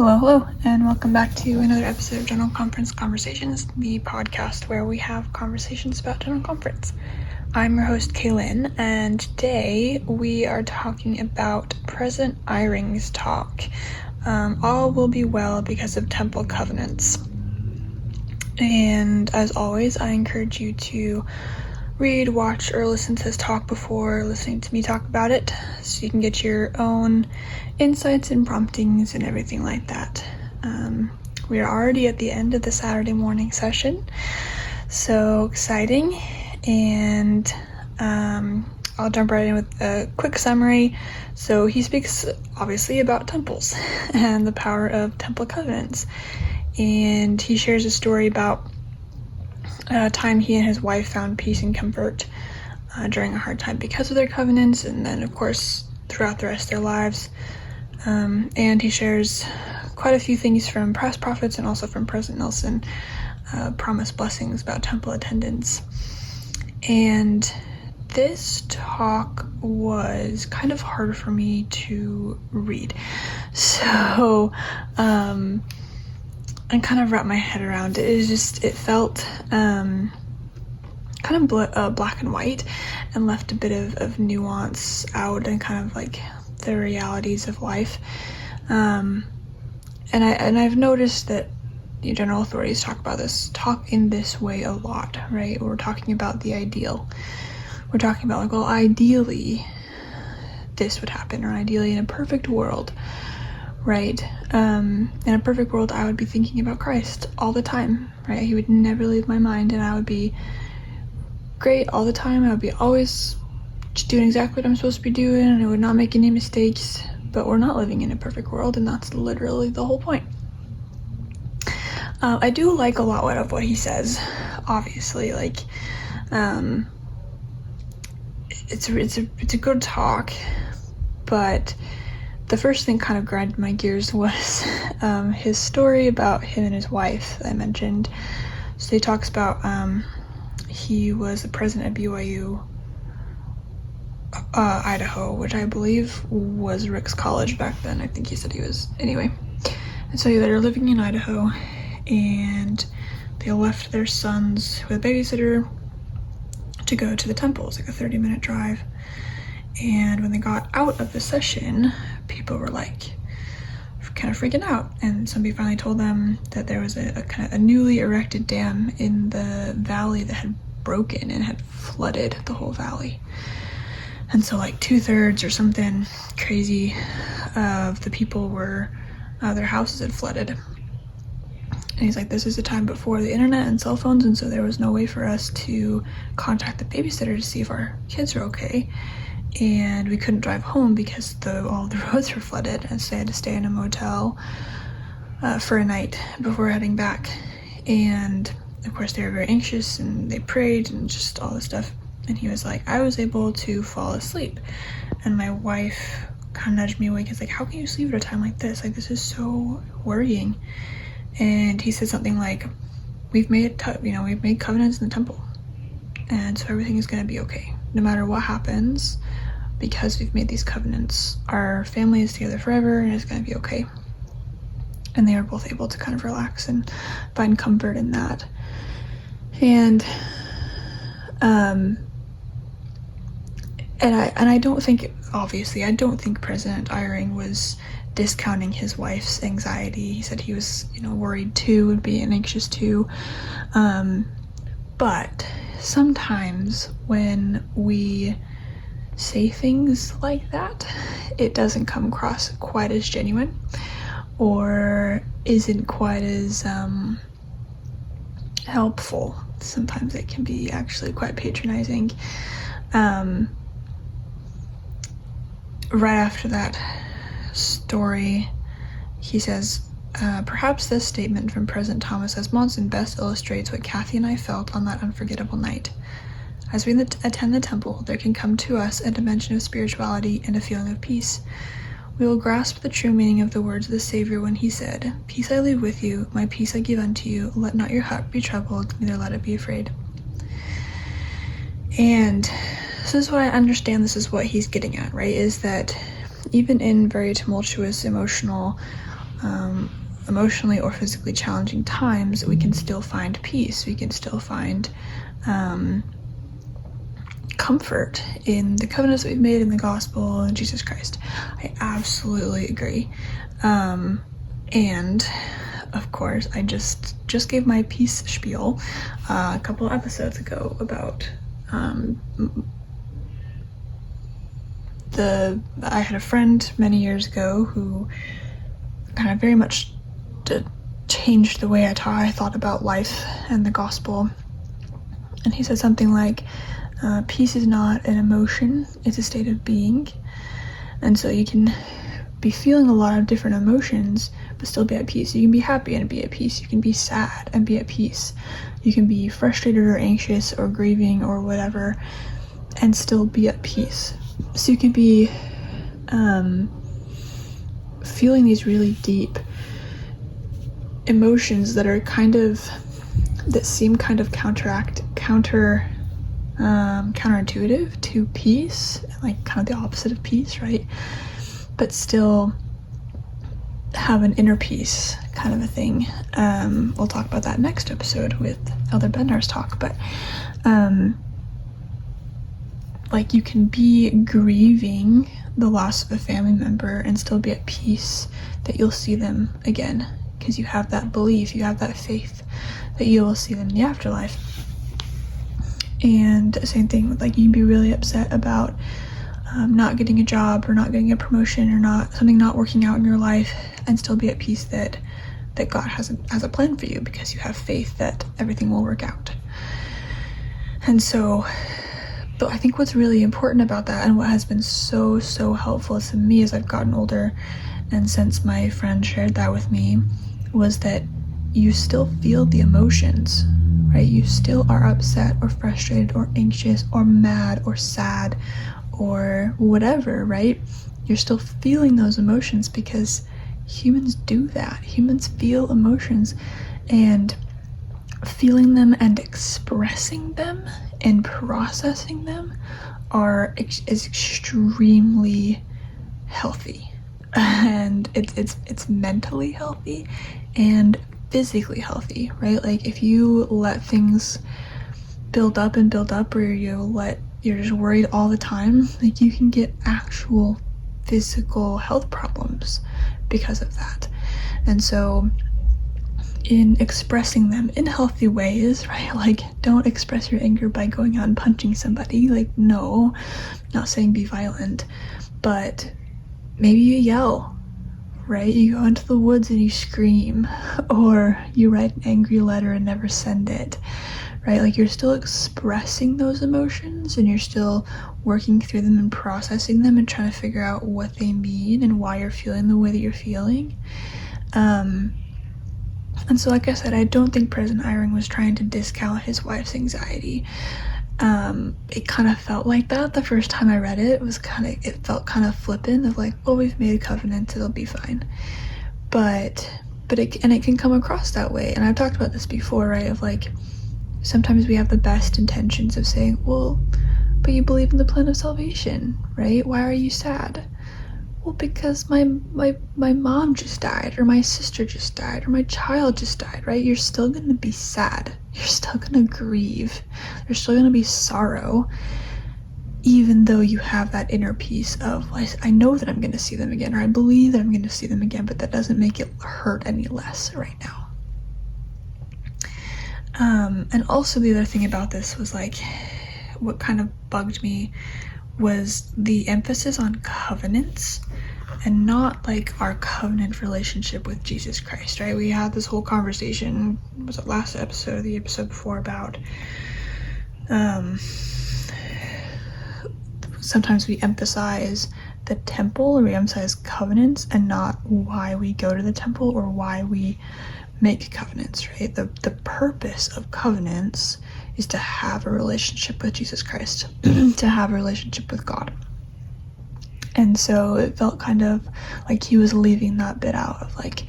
Hello, and welcome back to another episode of General Conference Conversations, the podcast where we have conversations about General Conference. I'm your host, Kaylin, and today we are talking about President Eyring's talk, All Will Be Well Because of Temple Covenants. And as always, I encourage you to read, watch, or listen to this talk before listening to me talk about it, so you can get your own insights and promptings and everything like that. We are already at the end of the Saturday morning session, so exciting, and I'll jump right in with a quick summary. So he speaks obviously about temples and the power of temple covenants, and he shares a story about a time he and his wife found peace and comfort during a hard time because of their covenants, and then of course throughout the rest of their lives. And he shares quite a few things from past prophets and also from President Nelson, promised blessings about temple attendance. And this talk was kind of hard for me to read, so I kind of wrapped my head around it. It felt kind of black and white, and left a bit of nuance out, and kind of like the realities of life. And I've noticed that the general authorities talk in this way a lot, right? We're talking about the ideal. We're talking about like, well, ideally this would happen, or ideally in a perfect world, right? In a perfect world, I would be thinking about Christ all the time, right? He would never leave my mind, and I would be great all the time. I would be always just doing exactly what I'm supposed to be doing, and I would not make any mistakes. But we're not living in a perfect world, and that's literally the whole point. I do like a lot of what he says, obviously. Like, it's a good talk, but the first thing kind of grinded my gears was his story about him and his wife that I mentioned. So he talks about he was the president of BYU, Idaho, which I believe was Rick's college back then. I think he said he was. Anyway, and so they were living in Idaho, and they left their sons with a babysitter to go to the temple. It's like a 30-minute drive. And when they got out of the session, people were like kind of freaking out, and somebody finally told them that there was a kind of a newly erected dam in the valley that had broken and had flooded the whole valley. And so like 2/3 or something crazy of the people were, their houses had flooded. And he's like, this is a time before the internet and cell phones, and so there was no way for us to contact the babysitter to see if our kids were okay. And we couldn't drive home because all the roads were flooded, and so they had to stay in a motel for a night before heading back. And of course they were very anxious, and they prayed and just all this stuff. And he was like, I was able to fall asleep. And my wife kind of nudged me awake. He's like, how can you sleep at a time like this? Like, this is so worrying. And he said something like, we've made covenants in the temple, and so everything is going to be okay. No matter what happens, because we've made these covenants, our family is together forever, and it's going to be okay. And they were both able to kind of relax and find comfort in that. And I don't think, obviously, I don't think President Eyring was discounting his wife's anxiety. He said he was, worried too, would be anxious too. But sometimes when we say things like that, it doesn't come across quite as genuine, or isn't quite as helpful. Sometimes it can be actually quite patronizing. Right after that story, he says, perhaps this statement from President Thomas S. Monson best illustrates what Kathy and I felt on that unforgettable night. As we attend the temple, there can come to us a dimension of spirituality and a feeling of peace. We will grasp the true meaning of the words of the Savior when he said, peace I leave with you, my peace I give unto you, let not your heart be troubled, neither let it be afraid. And this is what I understand, this is what he's getting at, right? Is that even in very tumultuous, emotional, emotionally or physically challenging times, we can still find peace. We can still find comfort in the covenants that we've made in the gospel and Jesus Christ. I absolutely agree. And of course, I just gave my peace spiel a couple of episodes ago about I had a friend many years ago who kind of very much changed the way I thought about life and the gospel. And he said something like, peace is not an emotion, it's a state of being. And so you can be feeling a lot of different emotions, but still be at peace. You can be happy and be at peace. You can be sad and be at peace. You can be frustrated or anxious or grieving or whatever and still be at peace. So you can be feeling these really deep emotions that are that seem kind of counterintuitive to peace, like kind of the opposite of peace, right? But still have an inner peace kind of a thing. We'll talk about that next episode with Elder Bednar's talk, but like you can be grieving the loss of a family member and still be at peace that you'll see them again, because you have that belief, you have that faith that you will see them in the afterlife. And same thing, like you can be really upset about not getting a job or not getting a promotion or something not working out in your life, and still be at peace that God has a plan for you, because you have faith that everything will work out. And so, but I think what's really important about that, and what has been so helpful to me as I've gotten older, and since my friend shared that with me, was that you still feel the emotions, right? You still are upset or frustrated or anxious or mad or sad or whatever, right? You're still feeling those emotions, because humans do that. Humans feel emotions, and feeling them and expressing them and processing them is extremely healthy, and it's mentally healthy and physically healthy, right? Like if you let things build up, or you're just worried all the time, like you can get actual physical health problems because of that. And so in expressing them in healthy ways, right? Like don't express your anger by going out and punching somebody. Like, no, not saying be violent, but maybe you yell, right? You go into the woods and you scream, or you write an angry letter and never send it, right? Like you're still expressing those emotions, and you're still working through them and processing them and trying to figure out what they mean and why you're feeling the way that you're feeling. And so, like I said, I don't think President Eyring was trying to discount his wife's anxiety. It kind of felt like that the first time I read it. It felt kind of flippant, of like, well, we've made a covenant, it'll be fine. But it can come across that way. And I've talked about this before, right? Of like, sometimes we have the best intentions of saying, well, but you believe in the plan of salvation, right? Why are you sad? Well, because my mom just died, or my sister just died, or my child just died, right? You're still going to be sad. You're still going to grieve. There's still going to be sorrow, even though you have that inner peace of, I know that I'm going to see them again, or I believe that I'm going to see them again, but that doesn't make it hurt any less right now. And also the other thing about this was like, what kind of bugged me was the emphasis on covenants, and not like our covenant relationship with Jesus Christ, right? We had this whole conversation, was it last episode or the episode before, about sometimes we emphasize the temple, or we emphasize covenants, and not why we go to the temple or why we make covenants, right? The purpose of covenants is to have a relationship with Jesus Christ, to have a relationship with God. And so it felt kind of like he was leaving that bit out of like,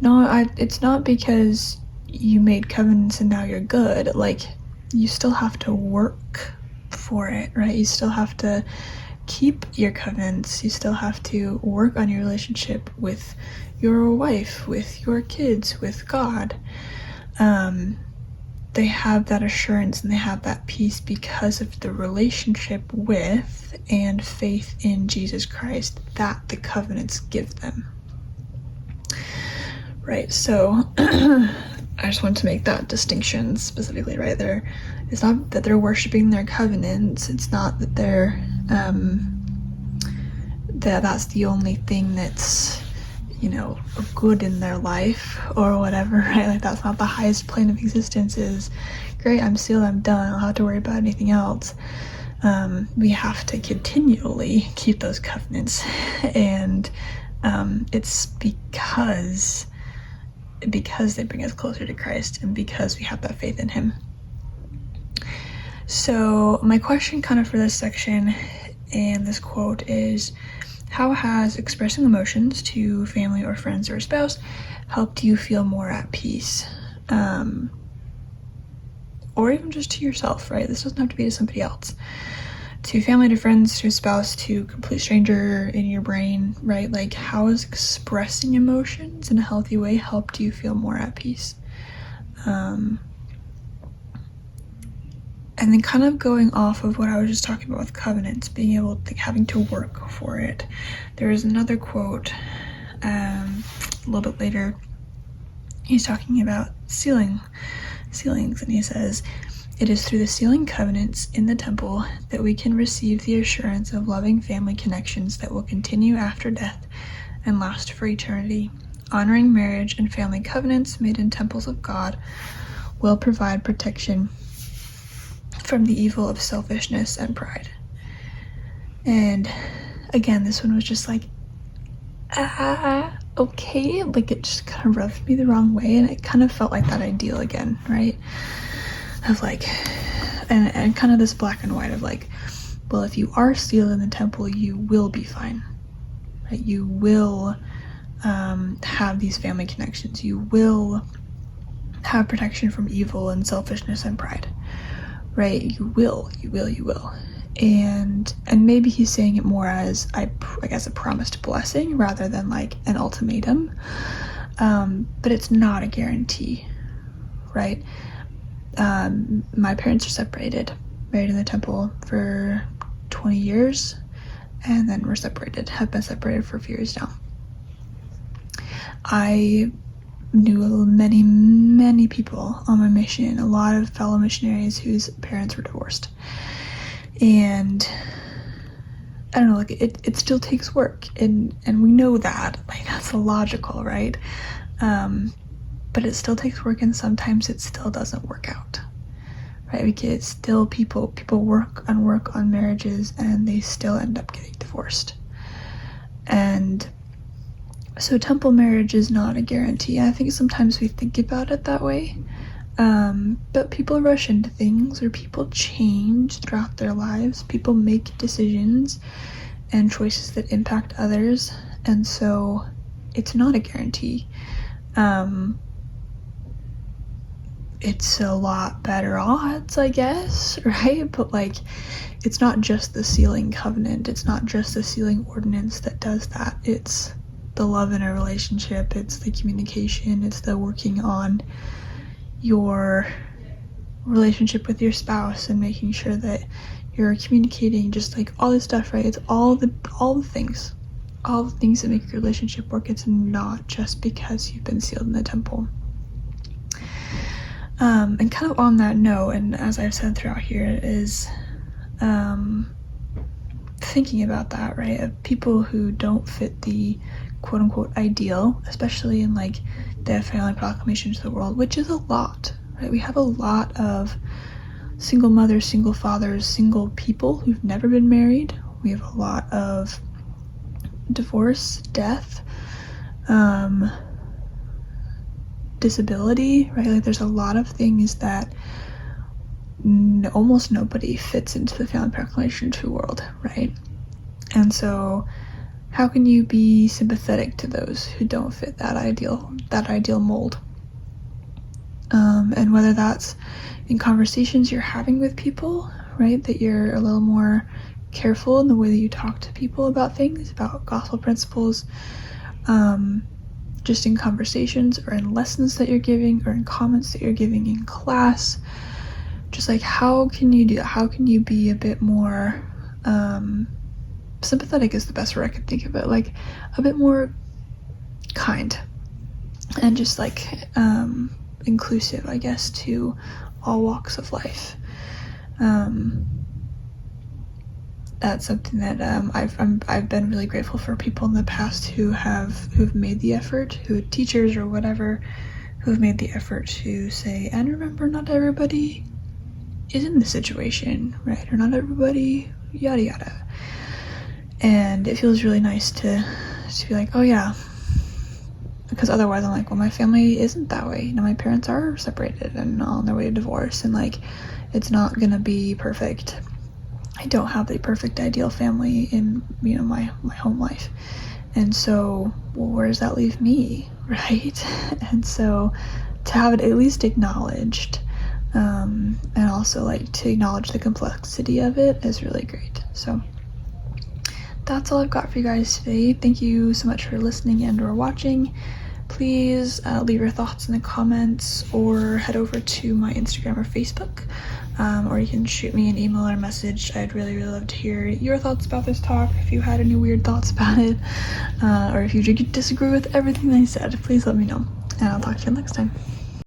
no, it's not because you made covenants and now you're good. Like, you still have to work for it, right? You still have to keep your covenants. You still have to work on your relationship with your wife, with your kids, with God. They have that assurance and they have that peace because of the relationship with and faith in Jesus Christ that the covenants give them. Right, so I just want to make that distinction specifically right there. It's not that they're worshiping their covenants. It's not that they're that's the only thing that's, good in their life or whatever, right? Like, that's not the highest plane of existence is, great, I'm sealed, I'm done, I don't have to worry about anything else. We have to continually keep those covenants, and it's because they bring us closer to Christ and because we have that faith in him. So my question kind of for this section and this quote is, how has expressing emotions to family or friends or a spouse helped you feel more at peace? Or even just to yourself, right? This doesn't have to be to somebody else. To family, to friends, to a spouse, to a complete stranger in your brain, right? Like, how has expressing emotions in a healthy way helped you feel more at peace? And then kind of going off of what I was just talking about with covenants, being able to, having to work for it. There is another quote a little bit later. He's talking about sealings, and he says, "It is through the sealing covenants in the temple that we can receive the assurance of loving family connections that will continue after death and last for eternity. Honoring marriage and family covenants made in temples of God will provide protection from the evil of selfishness and pride." And again, this one was just like, okay, like, it just kind of rubbed me the wrong way, and it kind of felt like that ideal again, right? Of like, and kind of this black and white of like, well, if you are sealed in the temple, you will be fine, right? You will have these family connections. You will have protection from evil and selfishness and pride. Right, you will. And maybe he's saying it more as, I guess, a promised blessing rather than like an ultimatum. But it's not a guarantee, right? My parents are separated, married in the temple for 20 years, and then have been separated for a few years now. I knew many people on my mission, a lot of fellow missionaries whose parents were divorced. And I don't know, like, it still takes work, and we know that, like, that's illogical, right? But it still takes work, and sometimes it still doesn't work out, right? Because still people work on marriages, and they still end up getting divorced. And so temple marriage is not a guarantee. I think sometimes we think about it that way. But people rush into things, or people change throughout their lives. People make decisions and choices that impact others. And so it's not a guarantee. It's a lot better odds, I guess, right? But like, it's not just the sealing covenant. It's not just the sealing ordinance that does that. It's the love in a relationship, it's the communication, it's the working on your relationship with your spouse and making sure that you're communicating, just like all this stuff, right? It's all the things that make your relationship work. It's not just because you've been sealed in the temple. And kind of on that note, and as I've said throughout here, is thinking about that, right? Of people who don't fit the quote-unquote ideal, especially in like the family proclamation to the world, which is a lot, right? We have a lot of single mothers, single fathers, single people who've never been married. We have a lot of divorce, death, disability, right? Like, there's a lot of things that almost nobody fits into the family proclamation to the world, right? And so how can you be sympathetic to those who don't fit that ideal mold? And whether that's in conversations you're having with people, right, that you're a little more careful in the way that you talk to people about things, about gospel principles, just in conversations or in lessons that you're giving or in comments that you're giving in class. Just like, how can you do that? How can you be a bit more sympathetic is the best word I could think of it, like a bit more kind and just like inclusive, I guess, to all walks of life. That's something that I've been really grateful for people in the past who've made the effort, who teachers or whatever, who've made the effort to say, and remember, not everybody is in this situation, right? Or not everybody, yada yada. And it feels really nice to be like, oh yeah, because otherwise I'm like, well, my family isn't that way. You know, my parents are separated and on their way to divorce, and like, it's not gonna be perfect. I don't have the perfect ideal family in, you know, my home life. And so, well, where does that leave me, right? And so to have it at least acknowledged, and also like to acknowledge the complexity of it is really great. So that's all I've got for you guys today. Thank you so much for listening and or watching. Please leave your thoughts in the comments or head over to my Instagram or Facebook, or you can shoot me an email or a message. I'd really, really love to hear your thoughts about this talk. If you had any weird thoughts about it, or if you disagree with everything I said, please let me know, and I'll talk to you next time.